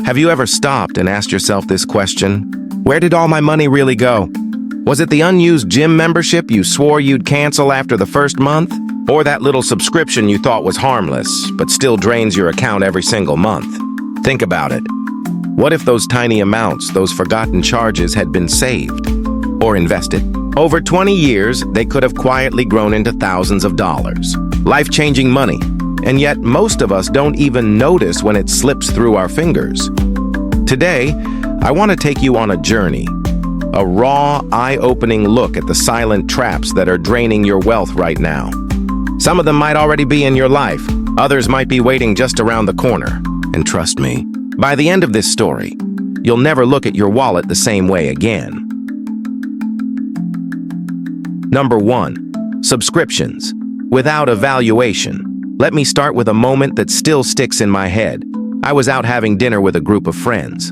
Have you ever stopped and asked yourself this question? Where did all my money really go? Was it the unused gym membership you swore you'd cancel after the first month? Or that little subscription you thought was harmless, but still drains your account every single month? Think about it. What if those tiny amounts, those forgotten charges, had been saved or invested? Over 20 years, they could have quietly grown into thousands of dollars. Life-changing money. And yet, most of us don't even notice when it slips through our fingers. Today, I want to take you on a journey. A raw, eye-opening look at the silent traps that are draining your wealth right now. Some of them might already be in your life. Others might be waiting just around the corner. And trust me, by the end of this story, you'll never look at your wallet the same way again. Number 1. Subscriptions. Without evaluation. Let me start with a moment that still sticks in my head. I was out having dinner with a group of friends.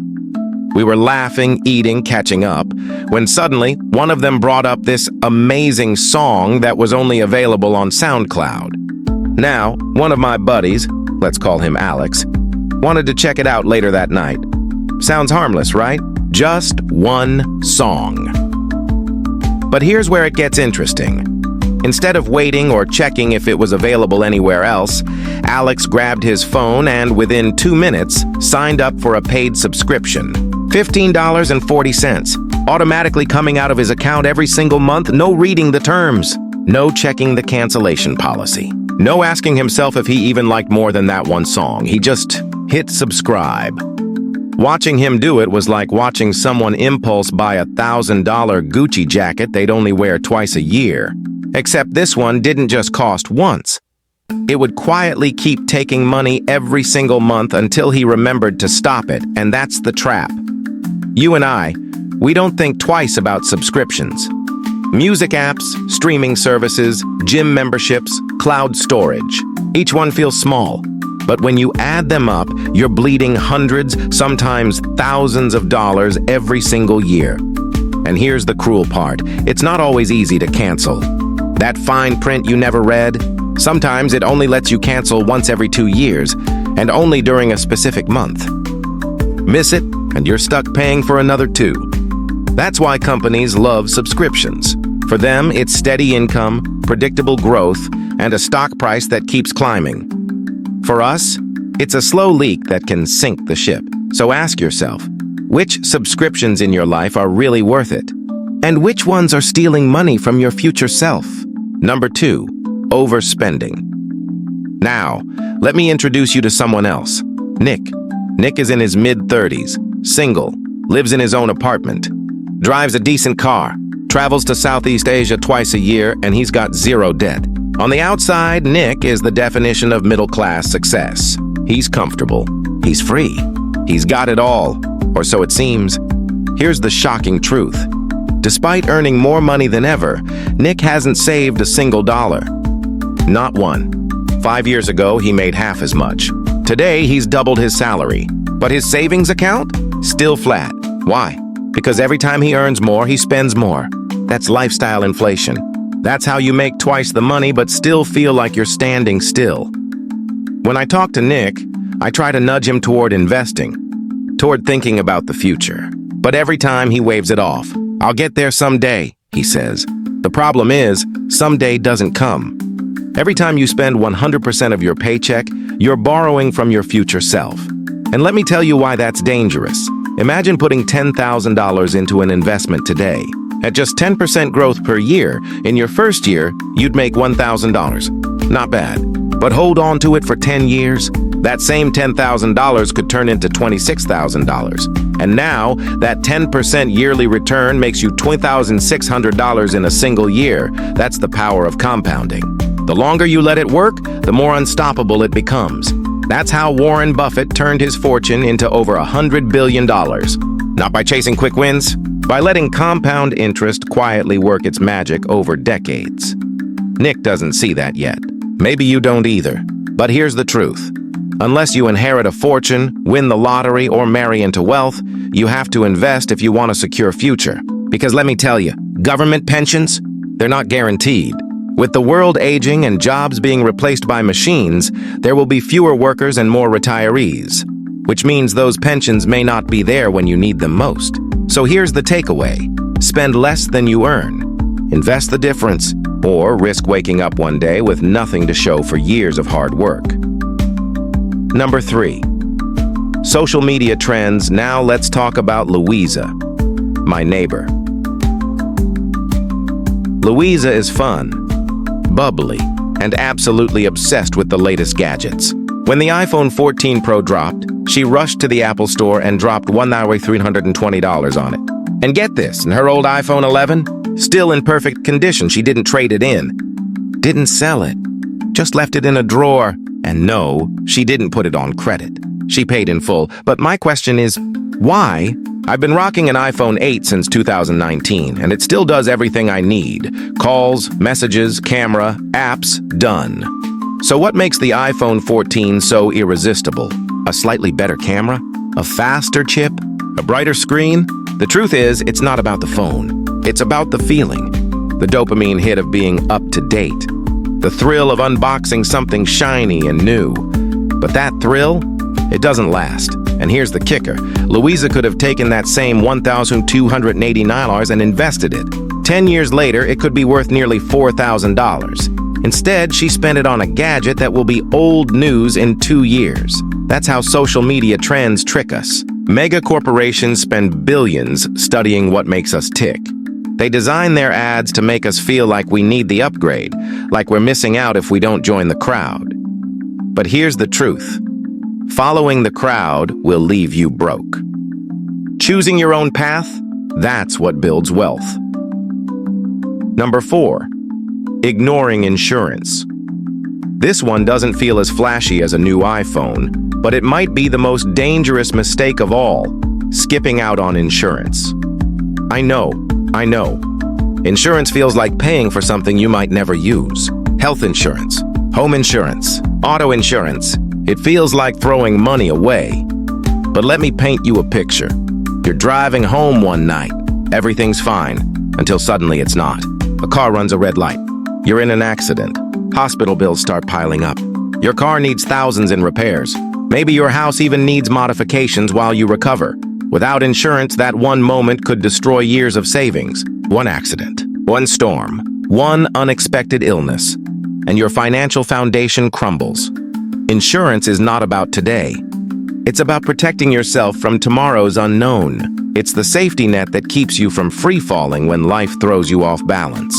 We were laughing, eating, catching up, when suddenly one of them brought up this amazing song that was only available on SoundCloud. Now, one of my buddies, let's call him Alex, wanted to check it out later that night. Sounds harmless, right? Just one song. But here's where it gets interesting. Instead of waiting or checking if it was available anywhere else, Alex grabbed his phone and within 2 minutes signed up for a paid subscription. $15.40, automatically coming out of his account every single month, no reading the terms, no checking the cancellation policy, no asking himself if he even liked more than that one song. He just hit subscribe. Watching him do it was like watching someone impulse buy a $1,000 Gucci jacket they'd only wear twice a year. Except this one didn't just cost once. It would quietly keep taking money every single month until he remembered to stop it, and that's the trap. You and I, we don't think twice about subscriptions. Music apps, streaming services, gym memberships, cloud storage. Each one feels small, but when you add them up, you're bleeding hundreds, sometimes thousands of dollars every single year. And here's the cruel part. It's not always easy to cancel. That fine print you never read, sometimes it only lets you cancel once every 2 years, and only during a specific month. Miss it, and you're stuck paying for another 2. That's why companies love subscriptions. For them, it's steady income, predictable growth, and a stock price that keeps climbing. For us, it's a slow leak that can sink the ship. So ask yourself, which subscriptions in your life are really worth it? And which ones are stealing money from your future self? Number 2, overspending. Now, let me introduce you to someone else. Nick. Nick is in his mid-30s, single, lives in his own apartment, drives a decent car, travels to Southeast Asia twice a year, and he's got 0 debt. On the outside, Nick is the definition of middle-class success. He's comfortable. He's free. He's got it all, or so it seems. Here's the shocking truth. Despite earning more money than ever, Nick hasn't saved a single dollar. Not one. 5 years ago, he made half as much. Today, he's doubled his salary. But his savings account? Still flat. Why? Because every time he earns more, he spends more. That's lifestyle inflation. That's how you make twice the money but still feel like you're standing still. When I talk to Nick, I try to nudge him toward investing, toward thinking about the future. But every time he waves it off. I'll get there someday, he says. The problem is, someday doesn't come. Every time you spend 100% of your paycheck, you're borrowing from your future self. And let me tell you why that's dangerous. Imagine putting $10,000 into an investment today. At just 10% growth per year, in your first year, you'd make $1,000. Not bad. But hold on to it for 10 years. That same $10,000 could turn into $26,000. And now, that 10% yearly return makes you $2,600 in a single year. That's the power of compounding. The longer you let it work, the more unstoppable it becomes. That's how Warren Buffett turned his fortune into over $100 billion. Not by chasing quick wins, by letting compound interest quietly work its magic over decades. Nick doesn't see that yet. Maybe you don't either. But here's the truth. Unless you inherit a fortune, win the lottery, or marry into wealth, you have to invest if you want a secure future. Because let me tell you, government pensions, they're not guaranteed. With the world aging and jobs being replaced by machines, there will be fewer workers and more retirees. which means those pensions may not be there when you need them most. So here's the takeaway. Spend less than you earn. Invest the difference, or risk waking up one day with nothing to show for years of hard work. Number 3. Social media trends. Now let's talk about Louisa, my neighbor. Louisa is fun, bubbly, and absolutely obsessed with the latest gadgets. When the iPhone 14 Pro dropped, she rushed to the Apple Store and dropped $320 on it. And get this, in her old iPhone 11, still in perfect condition, she didn't trade it in. Didn't sell it. Just left it in a drawer. And no, she didn't put it on credit. She paid in full. But my question is, why? I've been rocking an iPhone 8 since 2019, and it still does everything I need. Calls, messages, camera, apps, done. So what makes the iPhone 14 so irresistible? A slightly better camera? A faster chip? A brighter screen? The truth is, it's not about the phone. It's about the feeling. The dopamine hit of being up to date. The thrill of unboxing something shiny and new. But that thrill, it doesn't last. And here's the kicker. Louisa could have taken that same $1,289 and invested it. 10 years later, it could be worth nearly $4,000. Instead, she spent it on a gadget that will be old news in 2 years. That's how social media trends trick us. Mega corporations spend billions studying what makes us tick. They design their ads to make us feel like we need the upgrade, like we're missing out if we don't join the crowd. But here's the truth. Following the crowd will leave you broke. Choosing your own path, that's what builds wealth. Number 4, ignoring insurance. This one doesn't feel as flashy as a new iPhone, but it might be the most dangerous mistake of all, skipping out on insurance. I know. Insurance feels like paying for something you might never use. Health insurance, home insurance, auto insurance. It feels like throwing money away. But let me paint you a picture. You're driving home one night. Everything's fine, until suddenly it's not. A car runs a red light. You're in an accident. Hospital bills start piling up. Your car needs thousands in repairs. Maybe your house even needs modifications while you recover. Without insurance, that one moment could destroy years of savings. One accident, one storm, one unexpected illness, and your financial foundation crumbles. Insurance is not about today. It's about protecting yourself from tomorrow's unknown. It's the safety net that keeps you from free-falling when life throws you off balance.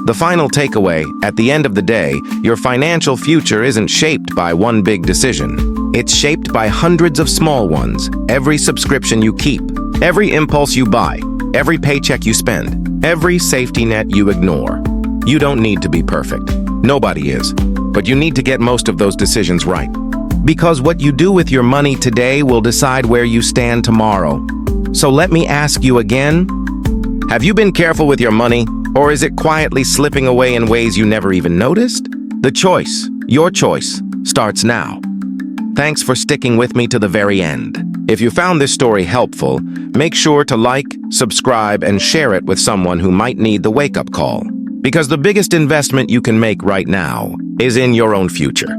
The final takeaway, at the end of the day, your financial future isn't shaped by one big decision. It's shaped by hundreds of small ones. Every subscription you keep, every impulse you buy, every paycheck you spend, every safety net you ignore. You don't need to be perfect. Nobody is. But you need to get most of those decisions right. Because what you do with your money today will decide where you stand tomorrow. So let me ask you again, have you been careful with your money, or is it quietly slipping away in ways you never even noticed? The choice, your choice, starts now. Thanks for sticking with me to the very end. If you found this story helpful, make sure to like, subscribe, and share it with someone who might need the wake-up call. Because the biggest investment you can make right now is in your own future.